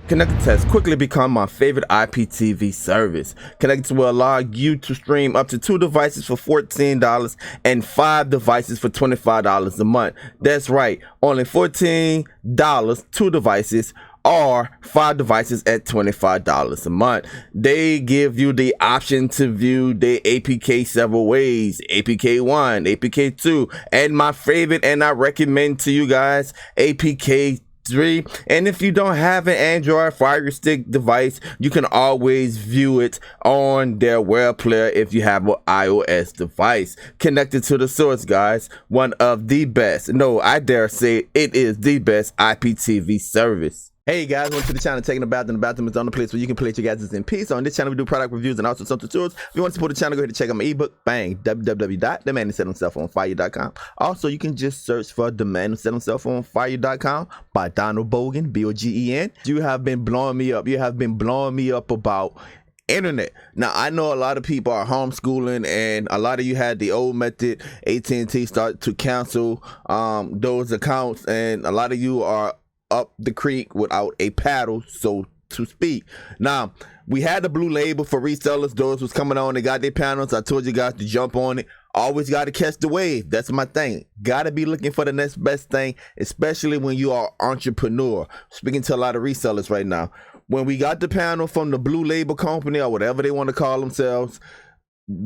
Connected has quickly become my favorite IPTV service. Connected will allow you to stream up to 2 devices for $14 and 5 devices for $25 a month. That's right, only $14, 2 devices, or 5 devices at $25 a month. They give you the option to view the APK several ways: APK 1, APK 2, and my favorite, and I recommend to you guys, APK 3. And if you don't have an Android Fire Stick device, you can always view it on their web player if you have an iOS device. Connected to the source, guys, one of the best, no, I dare say it is the best IPTV service. Hey guys, welcome to the channel Taking a Bath, and the bathroom is on the place where you can play your guys in peace. On this channel we do product reviews and also some tutorials. If you want to support the channel, go ahead and check out my ebook, bang, www.themanwhosetthemselfonfire.com. Also, you can just search for The Man Who Set Himself on Fire.com by Donald Bogan, B-O-G-E-N. You have been blowing me up. You have been blowing me up about internet. Now I know a lot of people are homeschooling, and a lot of you had the old method. AT&T start to cancel those accounts, and a lot of you are up the creek without a paddle, so to speak. Now we had the blue label for resellers. Those was coming on, they got their panels. I told you guys to jump on it. Always got to catch the wave. That's my thing. Got to be looking for the next best thing, especially when you are entrepreneur. Speaking to a lot of resellers right now, when we got the panel from the blue label company or whatever they want to call themselves,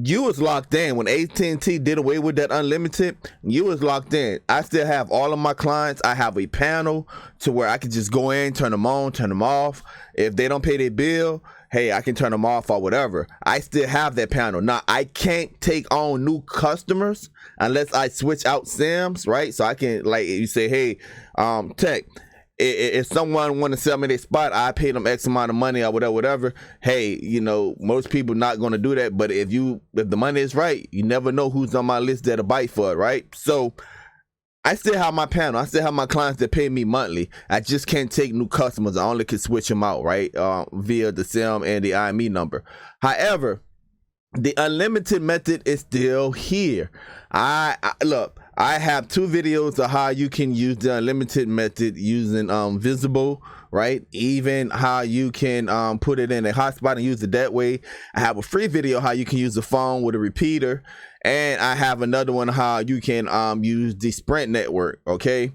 you was locked in. When AT&T did away with that unlimited, you was locked in. I still have all of my clients. I have a panel to where I can just go in, turn them on, turn them off. If they don't pay their bill, hey, I can turn them off or whatever. I still have that panel. Now I can't take on new customers unless I switch out SIMs, right? So I can, like, you say, hey, tech, if someone want to sell me their spot, I pay them X amount of money or whatever. Hey, you know, most people not going to do that. But if the money is right, you never know who's on my list that'll bite for it, right? So I still have my panel. I still have my clients that pay me monthly. I just can't take new customers. I only can switch them out, right? Via the SIM and the IME number. However, the unlimited method is still here. Look, I have 2 videos of how you can use the unlimited method using Visible, right? Even how you can put it in a hotspot and use it that way. I have a free video how you can use the phone with a repeater, and I have another one how you can use the Sprint network. Okay,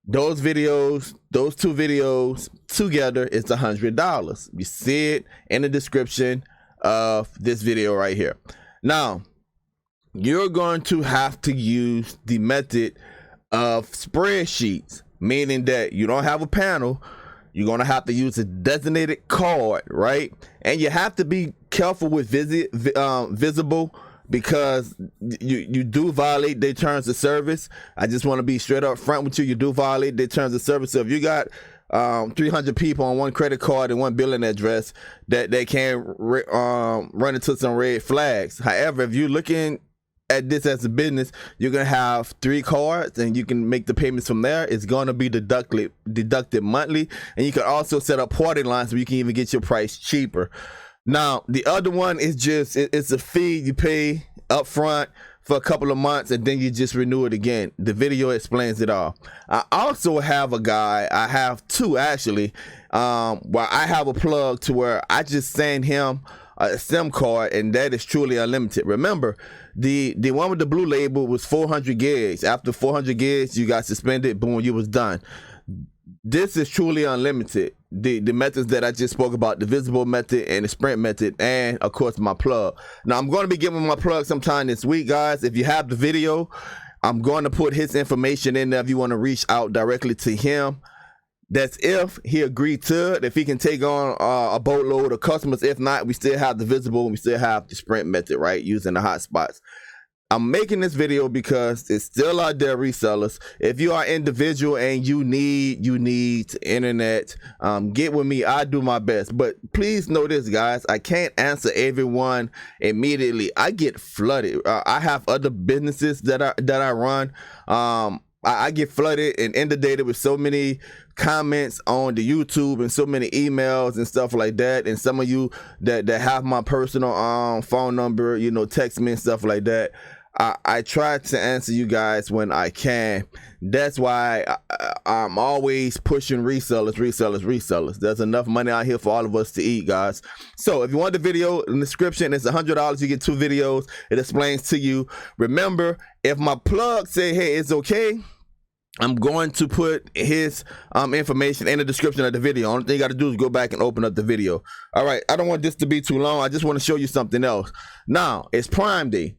those videos, those 2 videos together is $100. You see it in the description of this video right here. Now you're going to have to use the method of spreadsheets, meaning that you don't have a panel. You're going to have to use a designated card, right? And you have to be careful with Visible, because you do violate their terms of service. I just want to be straight up front with you. You do violate their terms of service. So if you got 300 people on one credit card and one billing address, that they can run into some red flags. However, if you're looking at this as a business, you're gonna have 3 cards and you can make the payments from there. It's gonna be deducted monthly, and you can also set up party lines where you can even get your price cheaper. Now the other one is just it's a fee you pay up front for a couple of months, and then you just renew it again. The video explains it all. I also have a guy, I have 2 actually, where I have a plug to where I just send him a SIM card, and that is truly unlimited. Remember, the one with the blue label was 400 gigs. After 400 gigs, you got suspended, boom, you was done. This is truly unlimited. The methods that I just spoke about, the Visible method and the Sprint method, and of course my plug. Now I'm going to be giving my plug sometime this week, guys. If you have the video, I'm going to put his information in there if you want to reach out directly to him. That's if he agreed to it, if he can take on a boatload of customers. If not, we still have the Visible and we still have the Sprint method, right, using the hotspots. I'm making this video because it's still out there, resellers. If you are individual and you need internet, get with me. I do my best, but please know this, guys, I can't answer everyone immediately. I get flooded. I have other businesses that I run. I get flooded and inundated with so many comments on the YouTube and so many emails and stuff like that. And some of you that have my personal phone number, you know, text me and stuff like that. I try to answer you guys when I can. That's why I'm always pushing resellers. There's enough money out here for all of us to eat, guys. So if you want the video, in the description, it's $100. You get 2 videos. It explains to you. Remember, if my plug say, hey, it's okay, I'm going to put his information in the description of the video. Only thing you got to do is go back and open up the video. All right, I don't want this to be too long. I just want to show you something else. Now, it's Prime Day.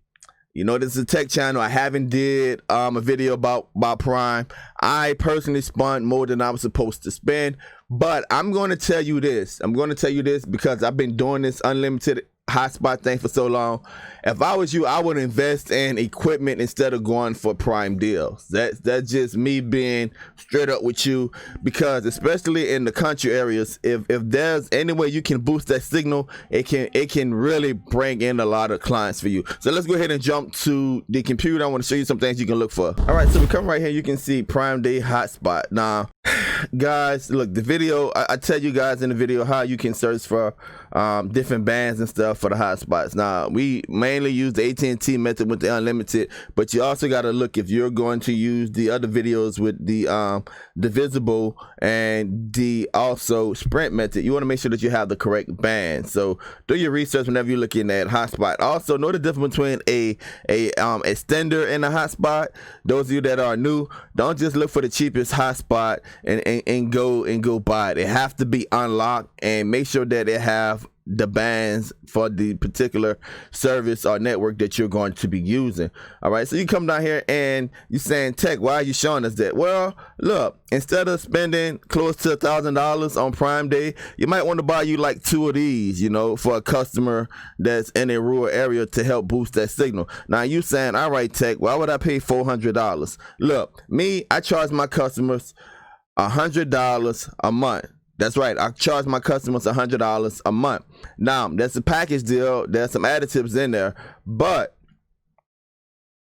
You know, this is a tech channel. I haven't did a video about Prime. I personally spent more than I was supposed to spend, but I'm going to tell you this. I'm going to tell you this because I've been doing this unlimited hotspot thing for so long. If I was you, I would invest in equipment instead of going for Prime deals. That's just me being straight up with you, because especially in the country areas, if there's any way you can boost that signal, it can really bring in a lot of clients for you. So let's go ahead and jump to the computer. I want to show you some things you can look for. All right, so we come right here. You can see Prime Day hotspot. Now, guys, look, the video, I tell you guys in the video how you can search for different bands and stuff for the hotspots. Now, we mainly use the AT&T method with the unlimited, but you also got to look if you're going to use the other videos with the visible and the also Sprint method. You want to make sure that you have the correct band. So do your research whenever you're looking at hotspot. Also, know the difference between a extender and a hotspot. Those of you that are new, don't just look for the cheapest hotspot and go buy it. It have to be unlocked, and make sure that it have the bands for the particular service or network that you're going to be using. All right, so you come down here and you're saying, Tech, why are you showing us that? Well, look, instead of spending close to $1,000 on Prime Day, you might want to buy you like 2 of these, you know, for a customer that's in a rural area to help boost that signal. Now you saying, all right, Tech, why would I pay $400? Look, me, I charge my customers $100 a month. That's right, I charge my customers $100 a month. Now, that's a package deal. There's some additives in there, but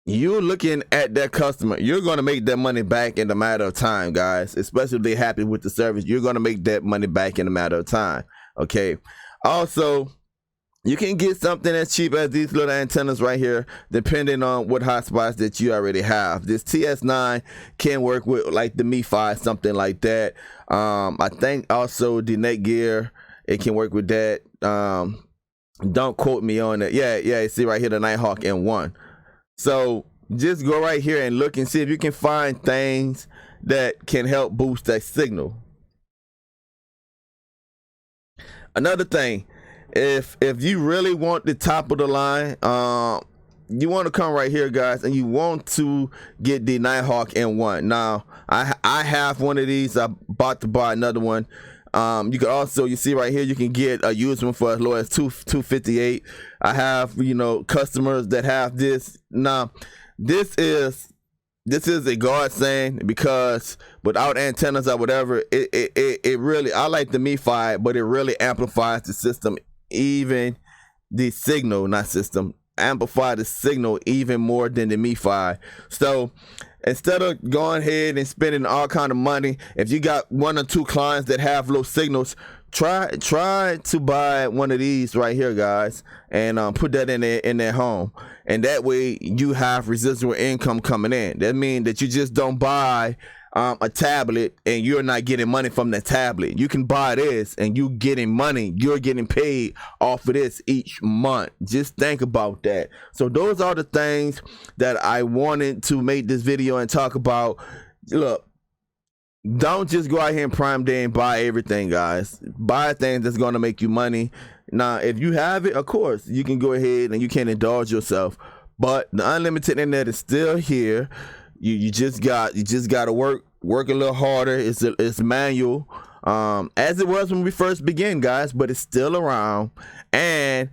you're looking at that customer. You're going to make that money back in a matter of time, guys. Especially if they're happy with the service, you're going to make that money back in a matter of time. Okay. Also, you can get something as cheap as these little antennas right here, depending on what hotspots that you already have. This TS9 can work with like the Mi-Fi, something like that. I think also the Netgear, it can work with that. Don't quote me on it. Yeah, see right here, the Nighthawk M1. So just go right here and look and see if you can find things that can help boost that signal. Another thing, if you really want the top of the line, you want to come right here, guys, and you want to get the Nighthawk M1. Now, I have one of these. I bought to buy another one. You can also, you see right here, you can get a used one for as low as $258. I have, you know, customers that have this. Now, this is a godsend, because without antennas or whatever, it really, I like the Mi-Fi, but it really amplifies the system, even the signal, not system, amplify the signal even more than the Mi-Fi. So instead of going ahead and spending all kind of money, if you got 1 or 2 clients that have low signals, try to buy one of these right here, guys, and put that in their home, and that way you have residual income coming in. That means that you just don't buy a tablet and you're not getting money from the tablet. You can buy this and you getting money. You're getting paid off of this each month. Just think about that. So those are the things that I wanted to make this video and talk about. Look, don't just go out here in Prime Day and buy everything, guys. Buy things that's going to make you money. Now, if you have it, of course, you can go ahead and you can indulge yourself. But the unlimited internet is still here. You just got to work a little harder. It's manual, as it was when we first began, guys, but it's still around. And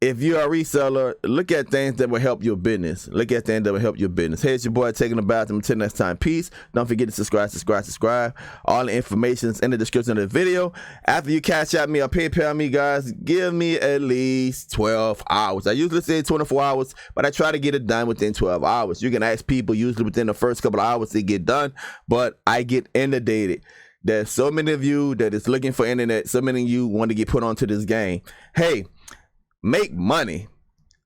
if you're a reseller, look at things that will help your business. Look at things that will help your business. Hey, it's your boy Taking a Bathroom. Until next time, peace. Don't forget to subscribe. All the information is in the description of the video. After you cash out me or PayPal me, guys, give me at least 12 hours. I usually say 24 hours, but I try to get it done within 12 hours. You can ask people usually within the first couple of hours to get done, but I get inundated. There's so many of you that is looking for internet. So many of you want to get put onto this game. Hey, make money.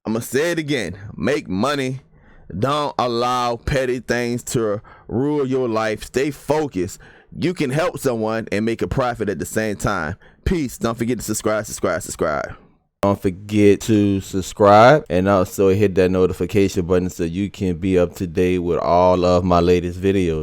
I'm gonna say it again. Make money. Don't allow petty things to rule your life. Stay focused. You can help someone and make a profit at the same time. Peace. Don't forget to subscribe. Don't forget to subscribe and also hit that notification button so you can be up to date with all of my latest videos.